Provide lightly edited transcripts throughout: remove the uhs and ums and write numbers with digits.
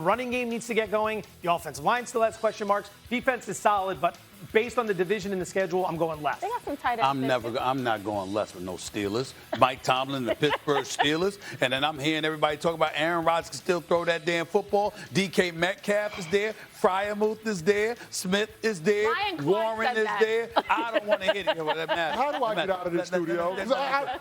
Running game needs to get going. The offensive line still has question marks. Defense is solid, but based on the division and the schedule, I'm going left. They got some tight ends. I'm not going less with no Steelers. Mike Tomlin, the Pittsburgh Steelers, and then I'm hearing everybody talk about Aaron Rodgers can still throw that damn football. DK Metcalf is there. Fryermuth is there. Smith is there. Warren is there. I don't want to hit it. How do I get out of this studio?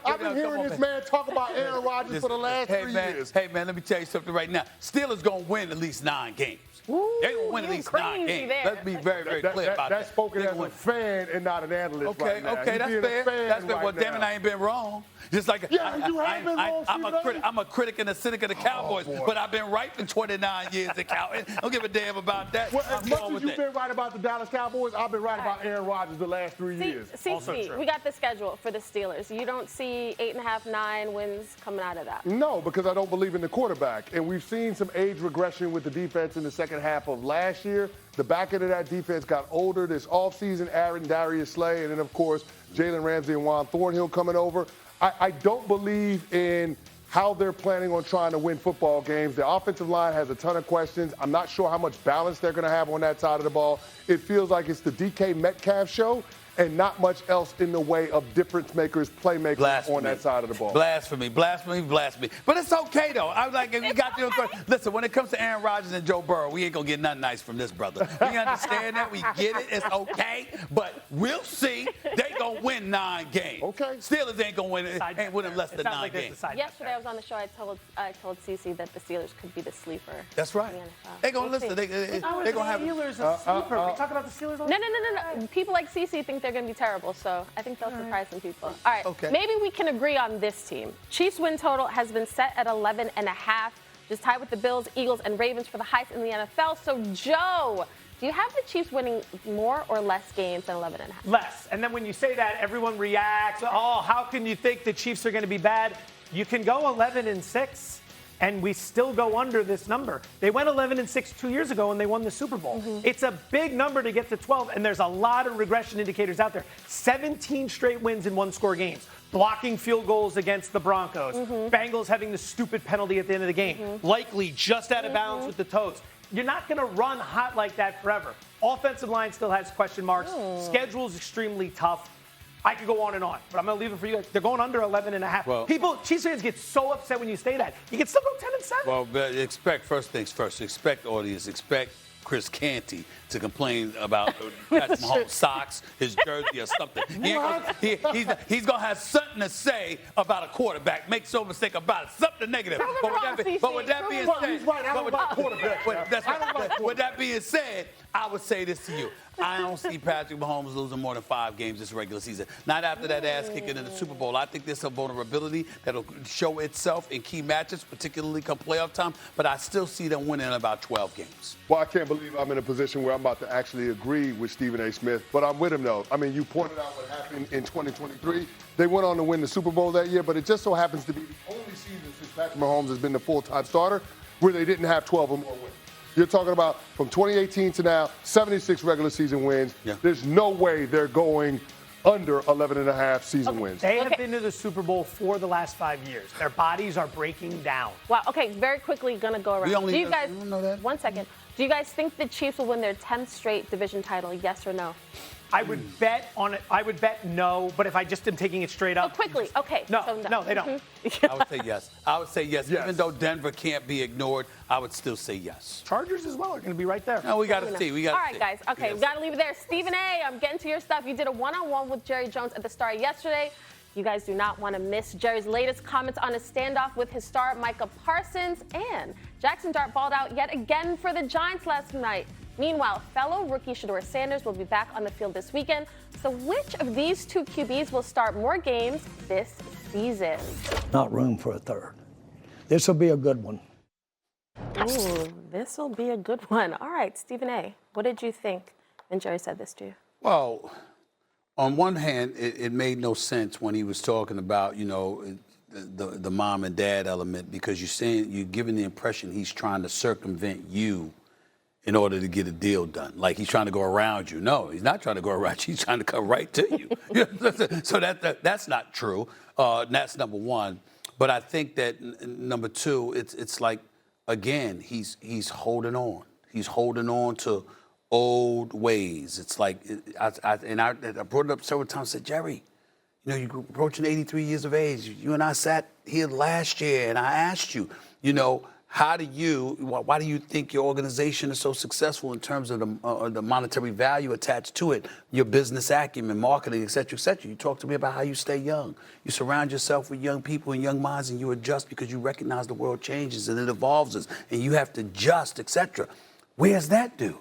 I've been hearing this man talk about Aaron Rodgers for the last 3 years. Hey, man, let me tell you something right now. Steelers going to win at least 9 games. They're going to win at least 9 games. Let's be very, very clear about that. That's spoken as a fan and not an analyst. Okay, right now. okay, that's fair. That's fair. Well, damn it, I ain't been wrong. Just like you have been wrong. I'm a critic and a cynic of the Cowboys, but I've been right for 29 years at Cowboys. Don't give a damn about that. Well, as much as you've been right about the Dallas Cowboys, I've been right about Aaron Rodgers the last 3 years. See, we got the schedule for the Steelers. You don't see 8.5, 9 wins coming out of that. No, because I don't believe in the quarterback. And we've seen some age regression with the defense in the second half of last year. The back end of that defense got older this offseason. Aaron, Darius Slay, and then, of course, Jalen Ramsey and Juan Thornhill coming over. I don't believe in how they're planning on trying to win football games. The offensive line has a ton of questions. I'm not sure how much balance they're going to have on that side of the ball. It feels like it's the DK Metcalf show and not much else in the way of difference makers, playmakers on that side of the ball. Blasphemy. But it's okay, though. I was like, if you got to listen, when it comes to Aaron Rodgers and Joe Burrow, we ain't going to get nothing nice from this brother. We understand that. We get it. It's okay. But we'll see. They going to win 9 games. Okay. Steelers ain't going to win them less than 9 games. Yesterday I was on the show. I told Cece that the Steelers could be the sleeper. That's right. They're going to listen. They're going to have Steelers a sleeper. We talk about the Steelers all the time. No. People like Cece think they're going to be terrible, so I think they'll surprise some people. All right, maybe we can agree on this team. Chiefs win total has been set at 11.5, just tied with the Bills, Eagles, and Ravens for the highest in the NFL. So, Joe, do you have the Chiefs winning more or less games than 11.5? Less. And then when you say that, everyone reacts. Oh, how can you think the Chiefs are going to be bad? You can go 11-6. And we still go under this number. They went 11-6 2 years ago and they won the Super Bowl. It's a big number to get to 12, and there's a lot of regression indicators out there. 17 straight wins in one-score games. Blocking field goals against the Broncos. Bengals having the stupid penalty at the end of the game. Likely just out of bounds with the toes. You're not going to run hot like that forever. Offensive line still has question marks. Schedule's extremely tough. I could go on and on, but I'm going to leave it for you guys. They're going under 11.5. Well, Chiefs fans get so upset when you say that. You can still go 10-7. Well, but first things first. Expect Chris Canty to complain about Patrick Mahomes' socks, his jersey, or something. He's going to have something to say about a quarterback. Make no mistake about it. Something negative. But with that being said, I would say this to you. I don't see Patrick Mahomes losing more than 5 games this regular season. Not after that ass kicking in the Super Bowl. I think there's some vulnerability that'll show itself in key matches, particularly come playoff time. But I still see them winning about 12 games. Well, I can't believe I'm in a position where I'm about to actually agree with Stephen A. Smith. But I'm with him, though. I mean, you pointed out what happened in 2023. They went on to win the Super Bowl that year, but it just so happens to be the only season since Patrick Mahomes has been the full-time starter where they didn't have 12 or more wins. You're talking about from 2018 to now, 76 regular season wins. Yeah. There's no way they're going under 11.5 season wins. They have been to the Super Bowl for the last 5 years. Their bodies are breaking down. Wow. Okay, very quickly, going to go around. Do you guys know that? 1 second. Do you guys think the Chiefs will win their 10th straight division title, yes or no? I would bet on it. I would bet no, but if I just am taking it straight up. Oh, quickly. Okay. No, they don't. I would say yes. Even though Denver can't be ignored, I would still say yes. Chargers as well are going to be right there. No, we got to see. All right, guys. Okay, we got to leave it there. Stephen A., I'm getting to your stuff. You did a one-on-one with Jerry Jones at the Star yesterday. You guys do not want to miss Jerry's latest comments on a standoff with his star, Micah Parsons. And Jackson Dart balled out yet again for the Giants last night. Meanwhile, fellow rookie Shedeur Sanders will be back on the field this weekend. So which of these 2 QBs will start more games this season? Not room for a third. This will be a good one. Ooh, this will be a good one. All right, Stephen A., what did you think when Jerry said this to you? Well, on one hand, it made no sense when he was talking about, the mom and dad element, because you're giving the impression he's trying to circumvent you in order to get a deal done. Like he's trying to go around you. No, he's not trying to go around you. He's trying to come right to you. So that's not true. That's number one. But I think that number two, it's like again, he's holding on. He's holding on to old ways. It's like, I brought it up several times. I said, Jerry, you know, you're approaching 83 years of age. You and I sat here last year, and I asked you, you know, why do you think your organization is so successful in terms of the monetary value attached to it, your business acumen, marketing, et cetera, et cetera? You talk to me about how you stay young. You surround yourself with young people and young minds, and you adjust because you recognize the world changes and it evolves us, and you have to adjust, et cetera. Where's that dude?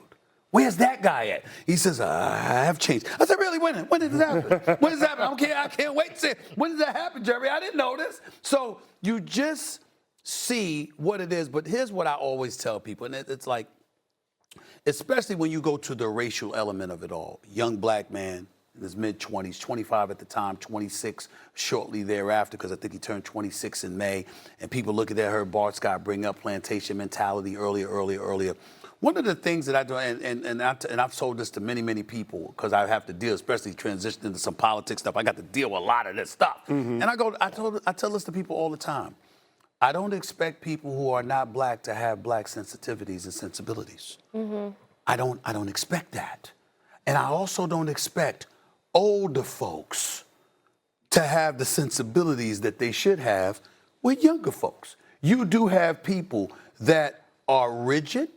Where's that guy at? He says, I have changed. I said, really? When did this happen? When did this happen? I can't wait to see it. When did that happen, Jerry? I didn't know this. So you just see what it is. But here's what I always tell people, and it's like, especially when you go to the racial element of it all. Young black man in his mid-20s, 25 at the time, 26 shortly thereafter, because I think he turned 26 in May. And people look at that, heard Bart Scott bring up plantation mentality earlier. One of the things that I do, and I've told this to many, many people, because I have to deal, especially transitioning into some politics stuff, I got to deal with a lot of this stuff. Mm-hmm. And I tell this to people all the time. I don't expect people who are not black to have black sensitivities and sensibilities. Mm-hmm. I don't expect that. And I also don't expect older folks to have the sensibilities that they should have with younger folks. You do have people that are rigid,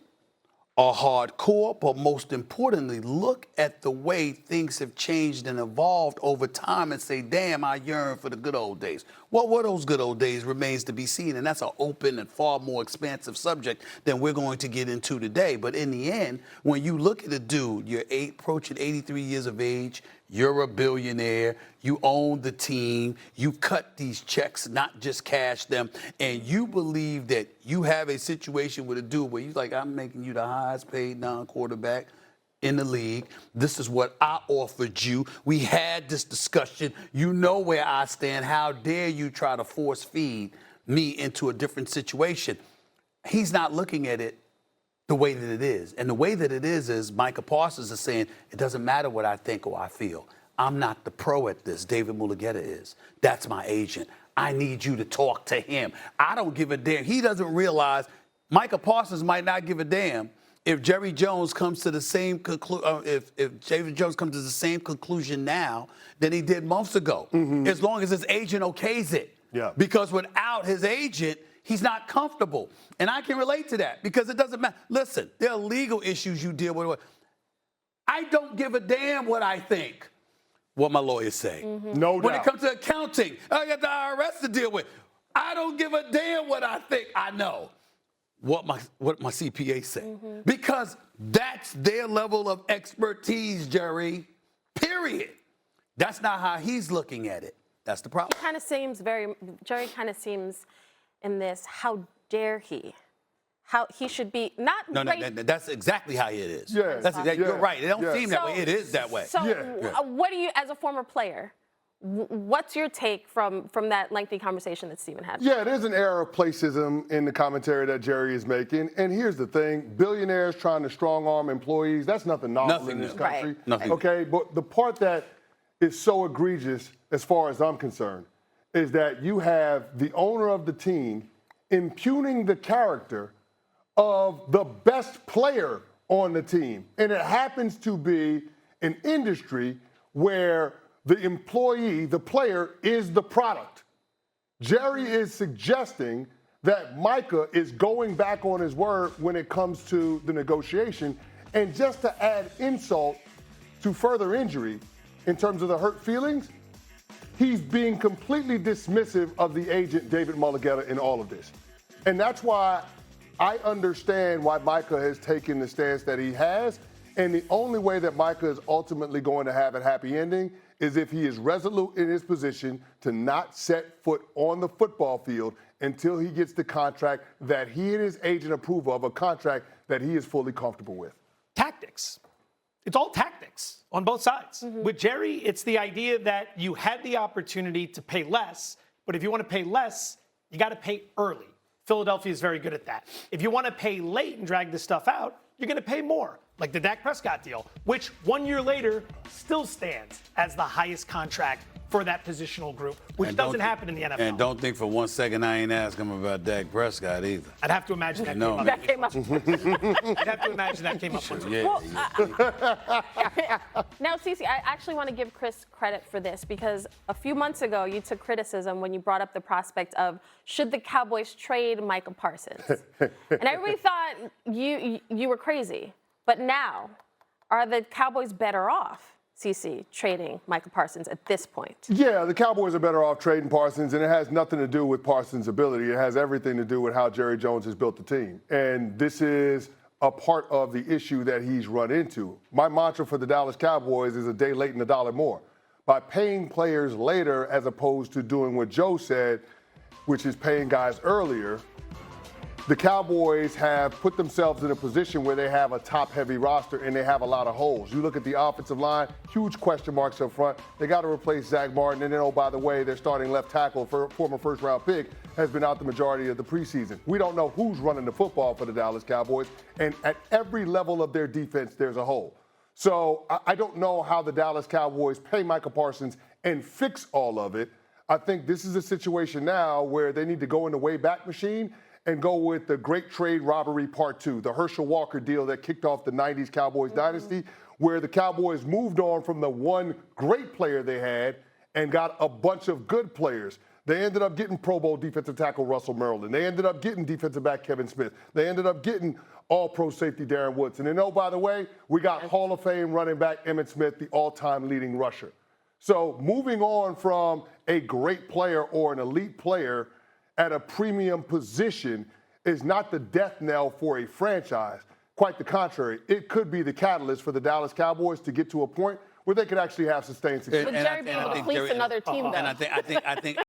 are hardcore, but most importantly, look at the way things have changed and evolved over time and say, damn, I yearn for the good old days. What were those good old days remains to be seen, and that's an open and far more expansive subject than we're going to get into today. But in the end, when you look at a dude, you're approaching 83 years of age, you're a billionaire, you own the team, you cut these checks, not just cash them, and you believe that you have a situation with a dude where you're like, I'm making you the highest paid non-quarterback in the league. This is what I offered you. We had this discussion. You know where I stand. How dare you try to force feed me into a different situation? He's not looking at it the way that it is. And the way that it is Micah Parsons is saying, it doesn't matter what I think or I feel. I'm not the pro at this. David Mulugeta is. That's my agent. I need you to talk to him. I don't give a damn. He doesn't realize Micah Parsons might not give a damn if Jerry Jones comes to the same if Jerry Jones comes to the same conclusion now than he did months ago, as long as his agent okays it. Yeah. Because without his agent, he's not comfortable. And I can relate to that because it doesn't matter. Listen, there are legal issues you deal with. I don't give a damn what I think, what my lawyers say. No doubt. When it comes to accounting, I got the IRS to deal with. I don't give a damn what I think. I know what my CPA say. Because that's their level of expertise, Jerry, period. That's not how he's looking at it. That's the problem. Jerry kind of seems in this, how dare he? How he should be, not No, that's exactly how it is. Yeah. You're right. It don't seem that way. It is that way. So what do you, as a former player, what's your take from that lengthy conversation that Stephen had? Yeah, there's an era of placism in the commentary that Jerry is making. And here's the thing, billionaires trying to strong-arm employees, that's nothing novel in this country. Right. Nothing. Okay, but the part that is so egregious, as far as I'm concerned, is that you have the owner of the team impugning the character of the best player on the team. And it happens to be an industry where the employee, the player, is the product. Jerry is suggesting that Micah is going back on his word when it comes to the negotiation. And just to add insult to further injury in terms of the hurt feelings, he's being completely dismissive of the agent, David Mulugeta, in all of this. And that's why I understand why Micah has taken the stance that he has. And the only way that Micah is ultimately going to have a happy ending is if he is resolute in his position to not set foot on the football field until he gets the contract that he and his agent approve of, a contract that he is fully comfortable with. Tactics. It's all tactics on both sides. With Jerry, it's the idea that you had the opportunity to pay less, but if you want to pay less, you got to pay early. Philadelphia is very good at that. If you want to pay late and drag this stuff out, you're going to pay more, like the Dak Prescott deal, which 1 year later still stands as the highest contract for that positional group, which doesn't happen in the NFL. And don't think for 1 second I ain't ask him about Dak Prescott either. I'd have to imagine that No. came up. That came up. I'd have to imagine that came up once. Yeah. Well, now, Cece, I actually want to give Chris credit for this because a few months ago you took criticism when you brought up the prospect of should the Cowboys trade Micah Parsons, and everybody thought you were crazy. But now, are the Cowboys better off, CC, trading Micah Parsons at this point? Yeah, the Cowboys are better off trading Parsons, and it has nothing to do with Parsons' ability. It has everything to do with how Jerry Jones has built the team. And this is a part of the issue that he's run into. My mantra for the Dallas Cowboys is a day late and a dollar more. By paying players later as opposed to doing what Joe said, which is paying guys earlier, the Cowboys have put themselves in a position where they have a top-heavy roster and they have a lot of holes. You look at the offensive line, huge question marks up front. They got to replace Zach Martin. And then, oh, by the way, their starting left tackle, former first-round pick, has been out the majority of the preseason. We don't know who's running the football for the Dallas Cowboys. And at every level of their defense, there's a hole. So I don't know how the Dallas Cowboys pay Micah Parsons and fix all of it. I think this is a situation now where they need to go in the Wayback Machine and go with the Great Trade Robbery Part 2, the Herschel Walker deal that kicked off the 90s Cowboys dynasty, where the Cowboys moved on from the one great player they had and got a bunch of good players. They ended up getting Pro Bowl defensive tackle Russell Merlin. They ended up getting defensive back Kevin Smith. They ended up getting all-pro safety Darren Woodson. And oh, by the way, we got Hall of Fame running back Emmitt Smith, the all-time leading rusher. So moving on from a great player or an elite player at a premium position is not the death knell for a franchise. Quite the contrary. It could be the catalyst for the Dallas Cowboys to get to a point where they could actually have sustained success. Would Jerry be able to fleece another team, though? And I think